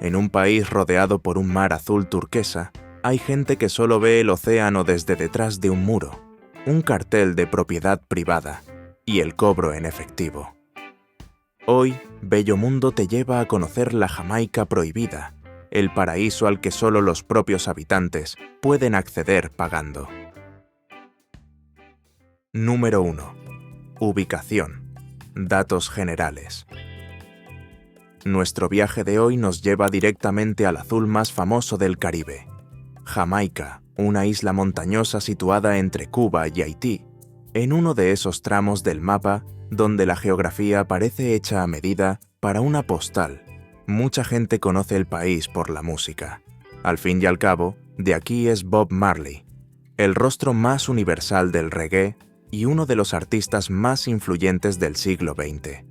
En un país rodeado por un mar azul turquesa, hay gente que solo ve el océano desde detrás de un muro, un cartel de propiedad privada y el cobro en efectivo. Hoy, Bello Mundo te lleva a conocer la Jamaica prohibida, el paraíso al que solo los propios habitantes pueden acceder pagando. Número 1. Ubicación. Datos generales. Nuestro viaje de hoy nos lleva directamente al azul más famoso del Caribe. Jamaica, una isla montañosa situada entre Cuba y Haití, en uno de esos tramos del mapa donde la geografía parece hecha a medida para una postal. Mucha gente conoce el país por la música. Al fin y al cabo, de aquí es Bob Marley, el rostro más universal del reggae y uno de los artistas más influyentes del siglo XX.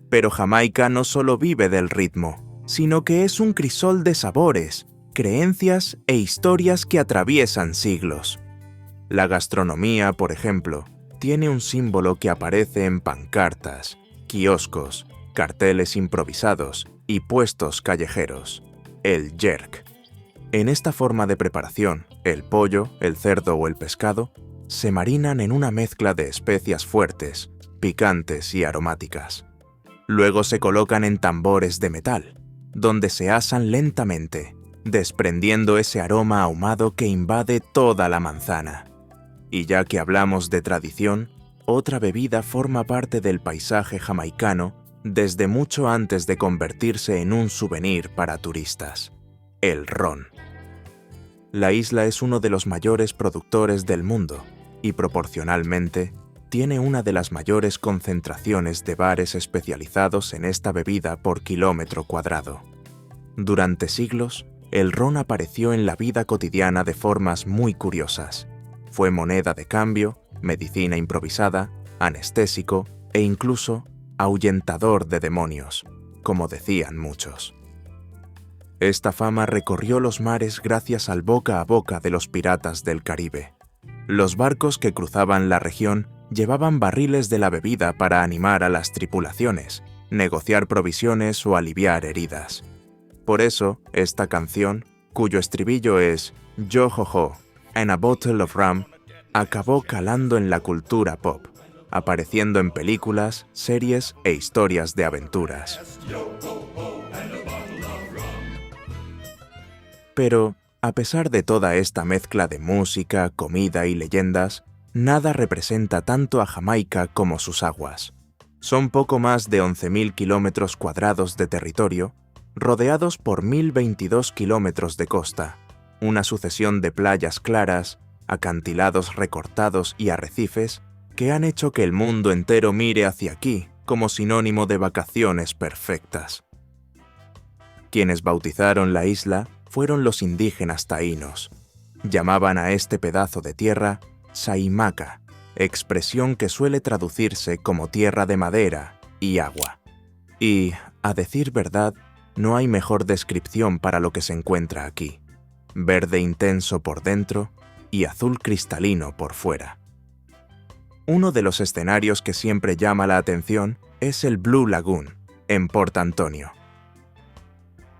Pero Jamaica no solo vive del ritmo, sino que es un crisol de sabores, creencias e historias que atraviesan siglos. La gastronomía, por ejemplo, tiene un símbolo que aparece en pancartas, kioscos, carteles improvisados y puestos callejeros: el jerk. En esta forma de preparación, el pollo, el cerdo o el pescado se marinan en una mezcla de especias fuertes, picantes y aromáticas. Luego se colocan en tambores de metal, donde se asan lentamente, desprendiendo ese aroma ahumado que invade toda la manzana. Y ya que hablamos de tradición, otra bebida forma parte del paisaje jamaicano desde mucho antes de convertirse en un souvenir para turistas: el ron. La isla es uno de los mayores productores del mundo y proporcionalmente tiene una de las mayores concentraciones de bares especializados en esta bebida por kilómetro cuadrado. Durante siglos, el ron apareció en la vida cotidiana de formas muy curiosas. Fue moneda de cambio, medicina improvisada, anestésico e incluso ahuyentador de demonios, como decían muchos. Esta fama recorrió los mares gracias al boca a boca de los piratas del Caribe. Los barcos que cruzaban la región llevaban barriles de la bebida para animar a las tripulaciones, negociar provisiones o aliviar heridas. Por eso, esta canción, cuyo estribillo es "Yo ho ho, and a bottle of rum", acabó calando en la cultura pop, apareciendo en películas, series e historias de aventuras. Pero, a pesar de toda esta mezcla de música, comida y leyendas, nada representa tanto a Jamaica como sus aguas. Son poco más de 11.000 kilómetros cuadrados de territorio, rodeados por 1.022 kilómetros de costa, una sucesión de playas claras, acantilados recortados y arrecifes que han hecho que el mundo entero mire hacia aquí como sinónimo de vacaciones perfectas. Quienes bautizaron la isla fueron los indígenas taínos. Llamaban a este pedazo de tierra Saimaca, expresión que suele traducirse como tierra de madera y agua. Y, a decir verdad, no hay mejor descripción para lo que se encuentra aquí: verde intenso por dentro y azul cristalino por fuera. Uno de los escenarios que siempre llama la atención es el Blue Lagoon, en Port Antonio.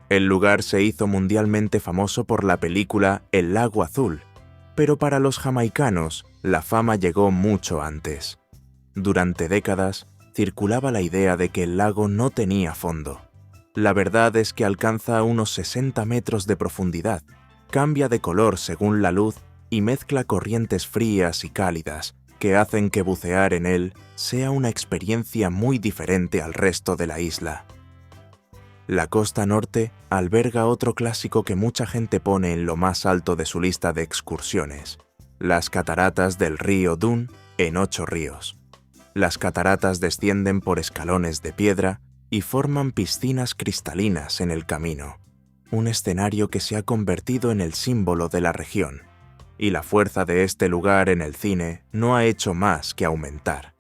El lugar se hizo mundialmente famoso por la película El Lago Azul, pero para los jamaicanos la fama llegó mucho antes. Durante décadas circulaba la idea de que el lago no tenía fondo. La verdad es que alcanza unos 60 metros de profundidad, cambia de color según la luz y mezcla corrientes frías y cálidas que hacen que bucear en él sea una experiencia muy diferente al resto de la isla. La costa norte alberga otro clásico que mucha gente pone en lo más alto de su lista de excursiones: las cataratas del río Dune en 8 ríos. Las cataratas descienden por escalones de piedra y forman piscinas cristalinas en el camino, un escenario que se ha convertido en el símbolo de la región, y la fuerza de este lugar en el cine no ha hecho más que aumentar.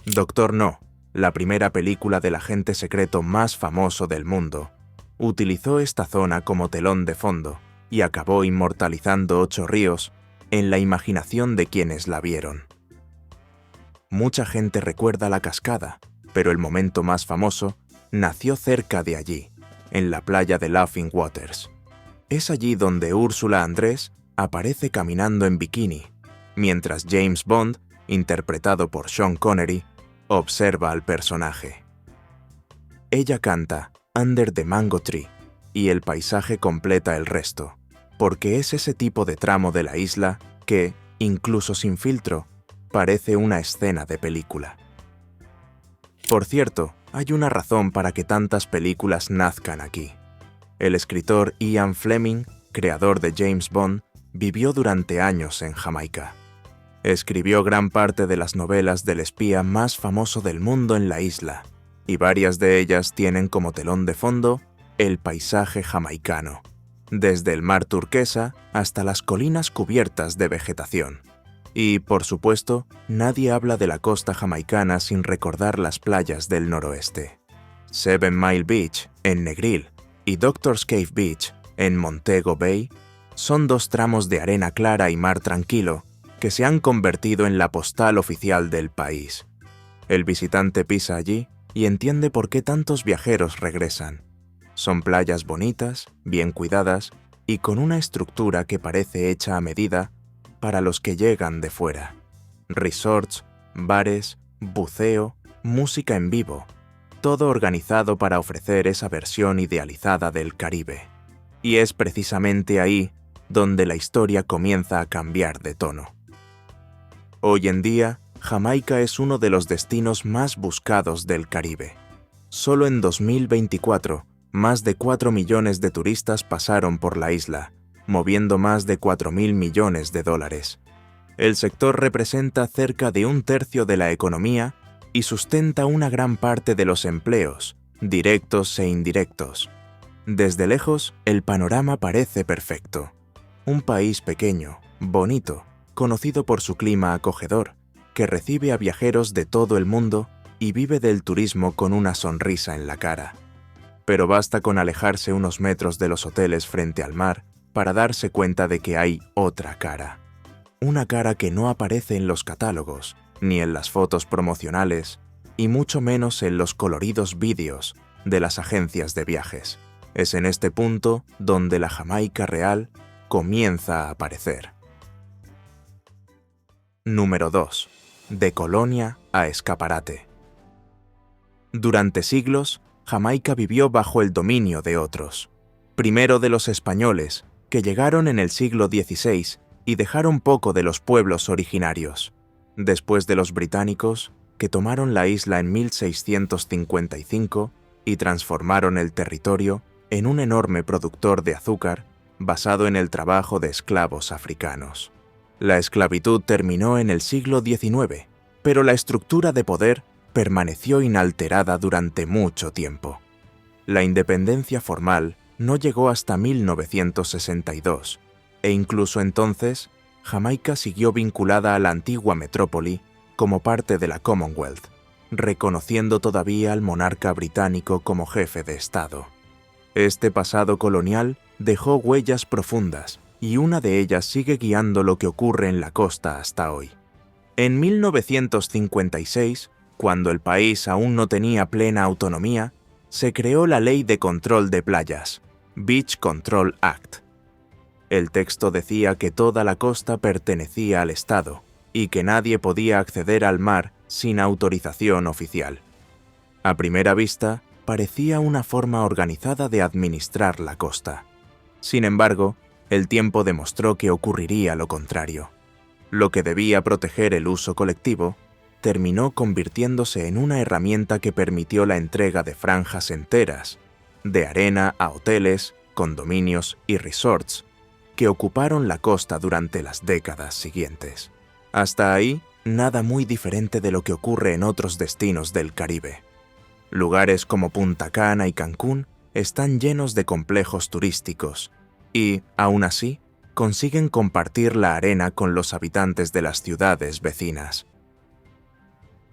Doctor No, la primera película del agente secreto más famoso del mundo, utilizó esta zona como telón de fondo y acabó inmortalizando 8 ríos en la imaginación de quienes la vieron. Mucha gente recuerda la cascada, pero el momento más famoso nació cerca de allí, en la playa de Laughing Waters. Es allí donde Úrsula Andrés aparece caminando en bikini, mientras James Bond, interpretado por Sean Connery, observa al personaje. Ella canta Under the Mango Tree y el paisaje completa el resto, porque es ese tipo de tramo de la isla que, incluso sin filtro, parece una escena de película. Por cierto, hay una razón para que tantas películas nazcan aquí. El escritor Ian Fleming, creador de James Bond, vivió durante años en Jamaica. Escribió gran parte de las novelas del espía más famoso del mundo en la isla, y varias de ellas tienen como telón de fondo el paisaje jamaicano, desde el mar turquesa hasta las colinas cubiertas de vegetación. Y, por supuesto, nadie habla de la costa jamaicana sin recordar las playas del noroeste. Seven Mile Beach, en Negril, y Doctor's Cave Beach, en Montego Bay, son dos tramos de arena clara y mar tranquilo que se han convertido en la postal oficial del país. El visitante pisa allí y entiende por qué tantos viajeros regresan. Son playas bonitas, bien cuidadas y con una estructura que parece hecha a medida para los que llegan de fuera. Resorts, bares, buceo, música en vivo, todo organizado para ofrecer esa versión idealizada del Caribe. Y es precisamente ahí donde la historia comienza a cambiar de tono. Hoy en día, Jamaica es uno de los destinos más buscados del Caribe. Solo en 2024, más de 4 millones de turistas pasaron por la isla, moviendo más de 4.000 millones de dólares. El sector representa cerca de 1/3 de la economía y sustenta una gran parte de los empleos, directos e indirectos. Desde lejos, el panorama parece perfecto. Un país pequeño, bonito, conocido por su clima acogedor, que recibe a viajeros de todo el mundo y vive del turismo con una sonrisa en la cara. Pero basta con alejarse unos metros de los hoteles frente al mar para darse cuenta de que hay otra cara. Una cara que no aparece en los catálogos, ni en las fotos promocionales, y mucho menos en los coloridos vídeos de las agencias de viajes. Es en este punto donde la Jamaica real comienza a aparecer. Número 2. De colonia a escaparate. Durante siglos, Jamaica vivió bajo el dominio de otros. Primero de los españoles, que llegaron en el siglo XVI y dejaron poco de los pueblos originarios. Después de los británicos, que tomaron la isla en 1655 y transformaron el territorio en un enorme productor de azúcar basado en el trabajo de esclavos africanos. La esclavitud terminó en el siglo XIX, pero la estructura de poder permaneció inalterada durante mucho tiempo. La independencia formal no llegó hasta 1962, e incluso entonces, Jamaica siguió vinculada a la antigua metrópoli como parte de la Commonwealth, reconociendo todavía al monarca británico como jefe de Estado. Este pasado colonial dejó huellas profundas, y una de ellas sigue guiando lo que ocurre en la costa hasta hoy. En 1956, cuando el país aún no tenía plena autonomía, se creó la Ley de Control de Playas, Beach Control Act. El texto decía que toda la costa pertenecía al Estado y que nadie podía acceder al mar sin autorización oficial. A primera vista, parecía una forma organizada de administrar la costa. Sin embargo, el tiempo demostró que ocurriría lo contrario. Lo que debía proteger el uso colectivo terminó convirtiéndose en una herramienta que permitió la entrega de franjas enteras, de arena a hoteles, condominios y resorts, que ocuparon la costa durante las décadas siguientes. Hasta ahí, nada muy diferente de lo que ocurre en otros destinos del Caribe. Lugares como Punta Cana y Cancún están llenos de complejos turísticos y, aún así, consiguen compartir la arena con los habitantes de las ciudades vecinas.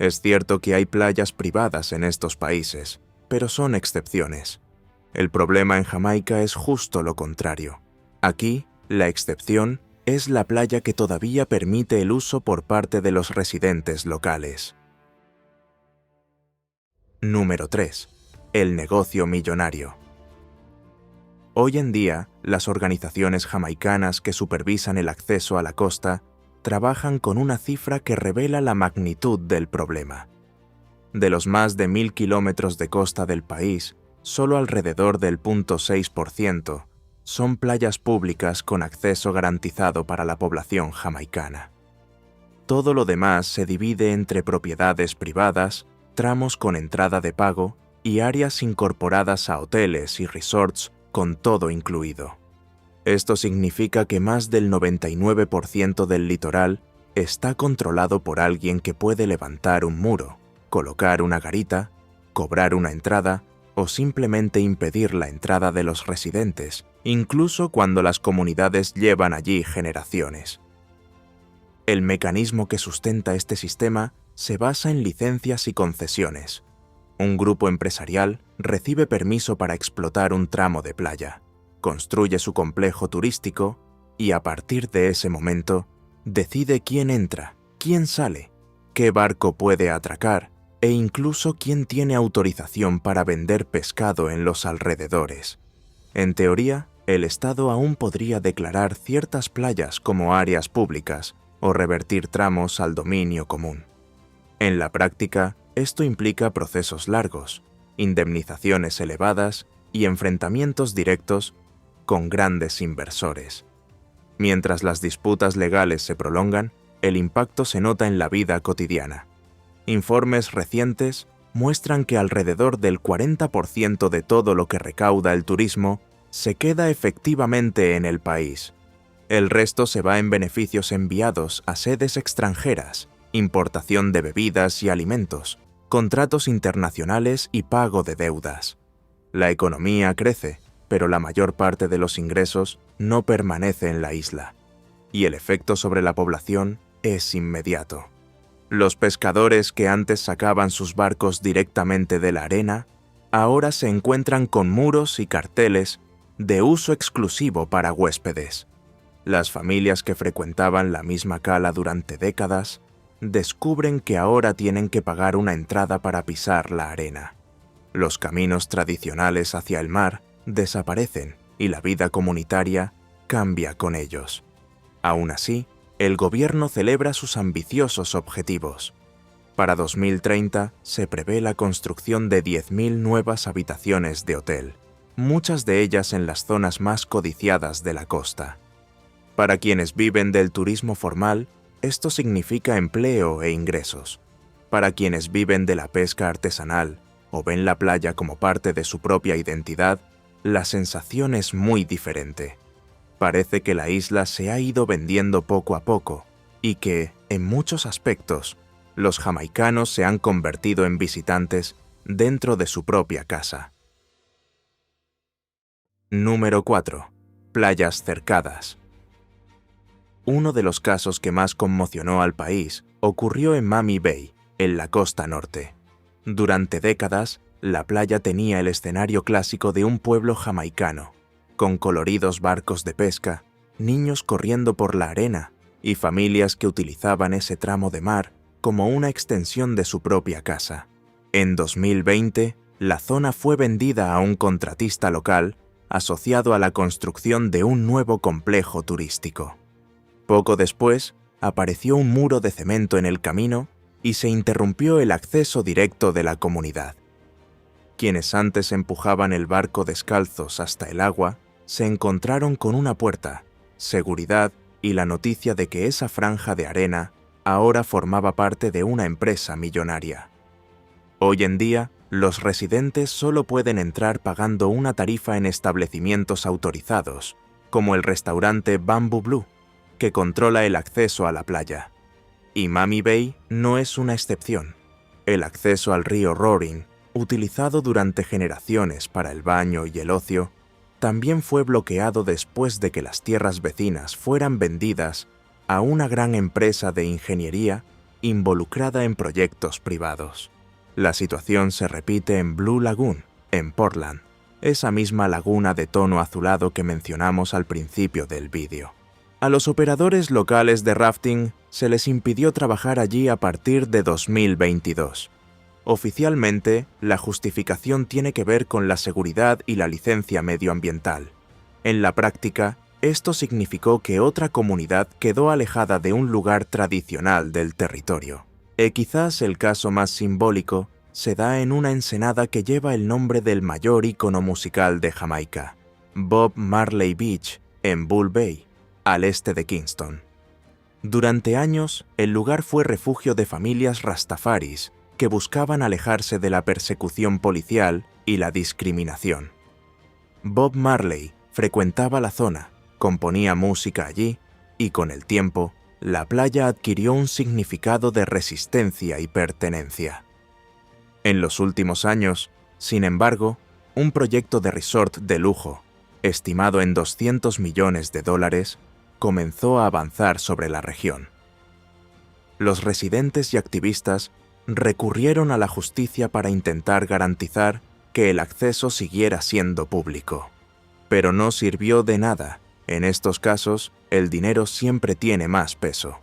Es cierto que hay playas privadas en estos países, pero son excepciones. El problema en Jamaica es justo lo contrario. Aquí, la excepción es la playa que todavía permite el uso por parte de los residentes locales. Número 3. El negocio millonario. Hoy en día, las organizaciones jamaicanas que supervisan el acceso a la costa trabajan con una cifra que revela la magnitud del problema. De los más de 1.000 kilómetros de costa del país, solo alrededor del 0,6% son playas públicas con acceso garantizado para la población jamaicana. Todo lo demás se divide entre propiedades privadas, tramos con entrada de pago y áreas incorporadas a hoteles y resorts con todo incluido. Esto significa que más del 99% del litoral está controlado por alguien que puede levantar un muro, colocar una garita, cobrar una entrada o simplemente impedir la entrada de los residentes, incluso cuando las comunidades llevan allí generaciones. El mecanismo que sustenta este sistema se basa en licencias y concesiones. Un grupo empresarial recibe permiso para explotar un tramo de playa, construye su complejo turístico y a partir de ese momento decide quién entra, quién sale, qué barco puede atracar e incluso quién tiene autorización para vender pescado en los alrededores. En teoría, el Estado aún podría declarar ciertas playas como áreas públicas o revertir tramos al dominio común. En la práctica, esto implica procesos largos, indemnizaciones elevadas y enfrentamientos directos con grandes inversores. Mientras las disputas legales se prolongan, el impacto se nota en la vida cotidiana. Informes recientes muestran que alrededor del 40% de todo lo que recauda el turismo se queda efectivamente en el país. El resto se va en beneficios enviados a sedes extranjeras, importación de bebidas y alimentos, contratos internacionales y pago de deudas. La economía crece, pero la mayor parte de los ingresos no permanece en la isla, y el efecto sobre la población es inmediato. Los pescadores que antes sacaban sus barcos directamente de la arena, ahora se encuentran con muros y carteles de uso exclusivo para huéspedes. Las familias que frecuentaban la misma cala durante décadas descubren que ahora tienen que pagar una entrada para pisar la arena. Los caminos tradicionales hacia el mar desaparecen y la vida comunitaria cambia con ellos. Aún así, el gobierno celebra sus ambiciosos objetivos. Para 2030 se prevé la construcción de 10.000 nuevas habitaciones de hotel, muchas de ellas en las zonas más codiciadas de la costa. Para quienes viven del turismo formal, esto significa empleo e ingresos. Para quienes viven de la pesca artesanal o ven la playa como parte de su propia identidad, la sensación es muy diferente. Parece que la isla se ha ido vendiendo poco a poco y que, en muchos aspectos, los jamaicanos se han convertido en visitantes dentro de su propia casa. Número 4. Playas cercadas. Uno de los casos que más conmocionó al país ocurrió en Mami Bay, en la costa norte. Durante décadas, la playa tenía el escenario clásico de un pueblo jamaicano, con coloridos barcos de pesca, niños corriendo por la arena y familias que utilizaban ese tramo de mar como una extensión de su propia casa. En 2020, la zona fue vendida a un contratista local asociado a la construcción de un nuevo complejo turístico. Poco después, apareció un muro de cemento en el camino y se interrumpió el acceso directo de la comunidad. Quienes antes empujaban el barco descalzos hasta el agua, se encontraron con una puerta, seguridad y la noticia de que esa franja de arena ahora formaba parte de una empresa millonaria. Hoy en día, los residentes solo pueden entrar pagando una tarifa en establecimientos autorizados, como el restaurante Bamboo Blue, que controla el acceso a la playa. Y Mami Bay no es una excepción. El acceso al río Roaring, utilizado durante generaciones para el baño y el ocio, también fue bloqueado después de que las tierras vecinas fueran vendidas a una gran empresa de ingeniería involucrada en proyectos privados. La situación se repite en Blue Lagoon, en Portland, esa misma laguna de tono azulado que mencionamos al principio del vídeo. A los operadores locales de rafting se les impidió trabajar allí a partir de 2022. Oficialmente, la justificación tiene que ver con la seguridad y la licencia medioambiental, En la práctica, esto significó que otra comunidad quedó alejada de un lugar tradicional del territorio. Quizás el caso más simbólico se da en una ensenada que lleva el nombre del mayor ícono musical de Jamaica, Bob Marley Beach, en Bull Bay, al este de Kingston. Durante años, el lugar fue refugio de familias rastafaris que buscaban alejarse de la persecución policial y la discriminación. Bob Marley frecuentaba la zona, componía música allí y con el tiempo, la playa adquirió un significado de resistencia y pertenencia. En los últimos años, sin embargo, un proyecto de resort de lujo, estimado en $200 millones, comenzó a avanzar sobre la región. Los residentes y activistas recurrieron a la justicia para intentar garantizar que el acceso siguiera siendo público. Pero no sirvió de nada. En estos casos, el dinero siempre tiene más peso.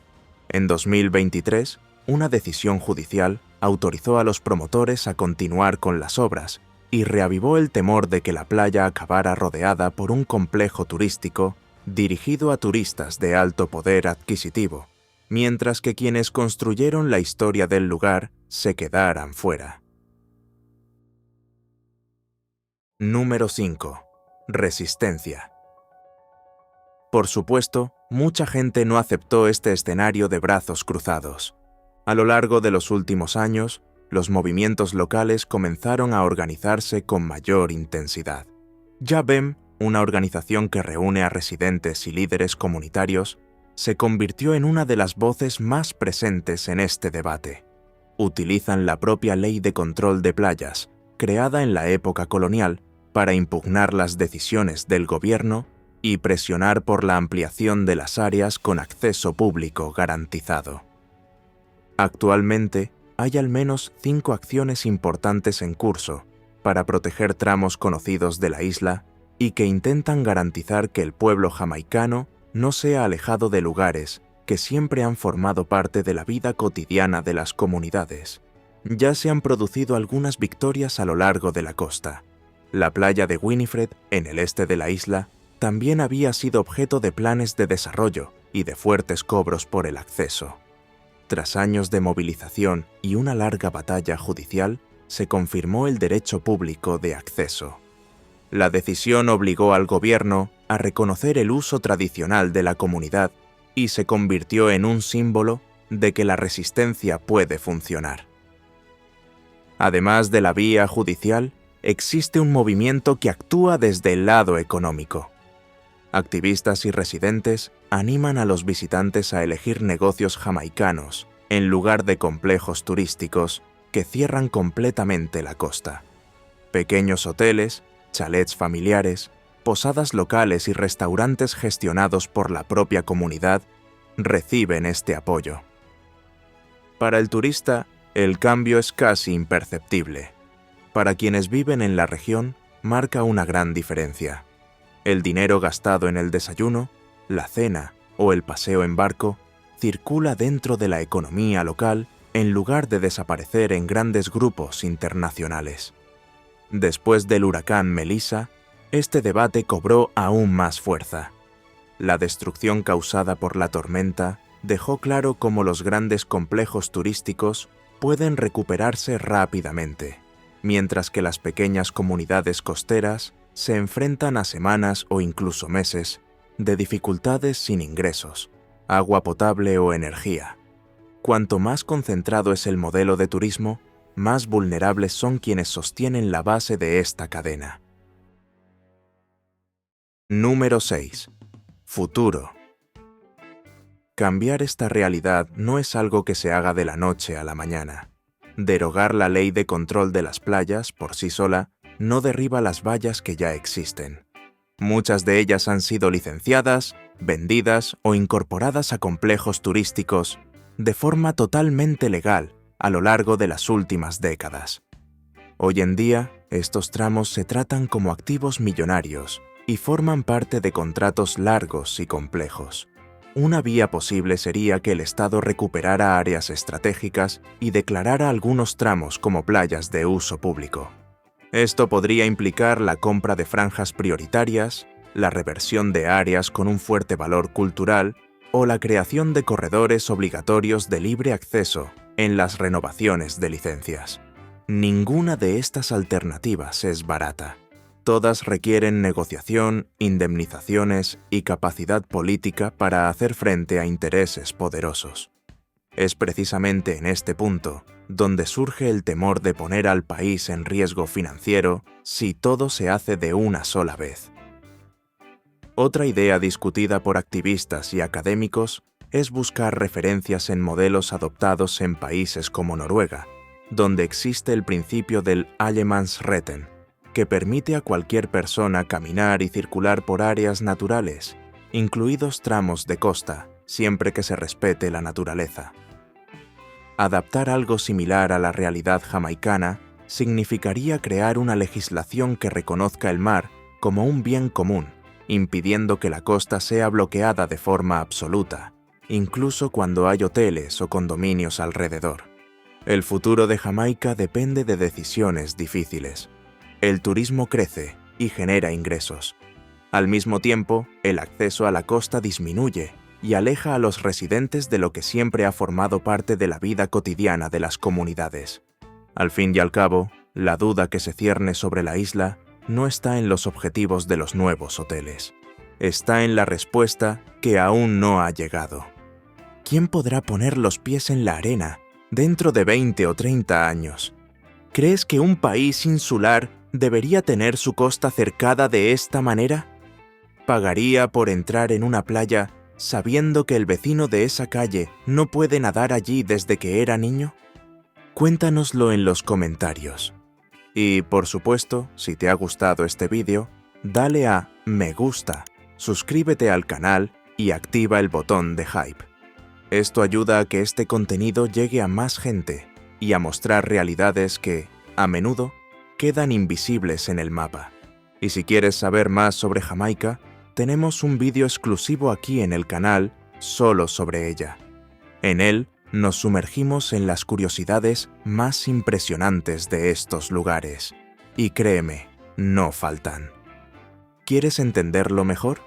En 2023, una decisión judicial autorizó a los promotores a continuar con las obras y reavivó el temor de que la playa acabara rodeada por un complejo turístico dirigido a turistas de alto poder adquisitivo, mientras que quienes construyeron la historia del lugar se quedaran fuera. Número 5. Resistencia. Por supuesto, mucha gente no aceptó este escenario de brazos cruzados. A lo largo de los últimos años, los movimientos locales comenzaron a organizarse con mayor intensidad. Yabem, una organización que reúne a residentes y líderes comunitarios, se convirtió en una de las voces más presentes en este debate. Utilizan la propia Ley de Control de Playas, creada en la época colonial, para impugnar las decisiones del gobierno y presionar por la ampliación de las áreas con acceso público garantizado. Actualmente, hay al menos 5 acciones importantes en curso para proteger tramos conocidos de la isla y que intentan garantizar que el pueblo jamaicano no sea alejado de lugares que siempre han formado parte de la vida cotidiana de las comunidades. Ya se han producido algunas victorias a lo largo de la costa. La playa de Winifred, en el este de la isla, también había sido objeto de planes de desarrollo y de fuertes cobros por el acceso. Tras años de movilización y una larga batalla judicial, se confirmó el derecho público de acceso. La decisión obligó al gobierno a reconocer el uso tradicional de la comunidad y se convirtió en un símbolo de que la resistencia puede funcionar. Además de la vía judicial, existe un movimiento que actúa desde el lado económico. Activistas y residentes animan a los visitantes a elegir negocios jamaicanos en lugar de complejos turísticos que cierran completamente la costa. Pequeños hoteles, chalets familiares, posadas locales y restaurantes gestionados por la propia comunidad reciben este apoyo. Para el turista, el cambio es casi imperceptible. Para quienes viven en la región, marca una gran diferencia. El dinero gastado en el desayuno, la cena o el paseo en barco circula dentro de la economía local en lugar de desaparecer en grandes grupos internacionales. Después del huracán Melissa, este debate cobró aún más fuerza. La destrucción causada por la tormenta dejó claro cómo los grandes complejos turísticos pueden recuperarse rápidamente, mientras que las pequeñas comunidades costeras se enfrentan a semanas o incluso meses de dificultades sin ingresos, agua potable o energía. Cuanto más concentrado es el modelo de turismo, más vulnerables son quienes sostienen la base de esta cadena. Número 6. Futuro. Cambiar esta realidad no es algo que se haga de la noche a la mañana. Derogar la ley de control de las playas por sí sola no derriba las vallas que ya existen. Muchas de ellas han sido licenciadas, vendidas o incorporadas a complejos turísticos de forma totalmente legal a lo largo de las últimas décadas. Hoy en día, estos tramos se tratan como activos millonarios y forman parte de contratos largos y complejos. Una vía posible sería que el Estado recuperara áreas estratégicas y declarara algunos tramos como playas de uso público. Esto podría implicar la compra de franjas prioritarias, la reversión de áreas con un fuerte valor cultural o la creación de corredores obligatorios de libre acceso en las renovaciones de licencias. Ninguna de estas alternativas es barata. Todas requieren negociación, indemnizaciones y capacidad política para hacer frente a intereses poderosos. Es precisamente en este punto donde surge el temor de poner al país en riesgo financiero si todo se hace de una sola vez. Otra idea discutida por activistas y académicos es buscar referencias en modelos adoptados en países como Noruega, donde existe el principio del Allemannsretten, que permite a cualquier persona caminar y circular por áreas naturales, incluidos tramos de costa, siempre que se respete la naturaleza. Adaptar algo similar a la realidad jamaicana significaría crear una legislación que reconozca el mar como un bien común, impidiendo que la costa sea bloqueada de forma absoluta, incluso cuando hay hoteles o condominios alrededor. El futuro de Jamaica depende de decisiones difíciles. El turismo crece y genera ingresos. Al mismo tiempo, el acceso a la costa disminuye y aleja a los residentes de lo que siempre ha formado parte de la vida cotidiana de las comunidades. Al fin y al cabo, la duda que se cierne sobre la isla no está en los objetivos de los nuevos hoteles. Está en la respuesta que aún no ha llegado. ¿Quién podrá poner los pies en la arena dentro de 20 o 30 años? ¿Crees que un país insular debería tener su costa cercada de esta manera? ¿Pagaría por entrar en una playa sabiendo que el vecino de esa calle no puede nadar allí desde que era niño? Cuéntanoslo en los comentarios. Y, por supuesto, si te ha gustado este vídeo, dale a me gusta, suscríbete al canal y activa el botón de hype. Esto ayuda a que este contenido llegue a más gente y a mostrar realidades que, a menudo, quedan invisibles en el mapa. Y si quieres saber más sobre Jamaica, tenemos un vídeo exclusivo aquí en el canal solo sobre ella. En él nos sumergimos en las curiosidades más impresionantes de estos lugares. Y créeme, no faltan. ¿Quieres entenderlo mejor?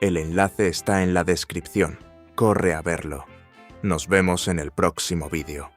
El enlace está en la descripción. Corre a verlo. Nos vemos en el próximo vídeo.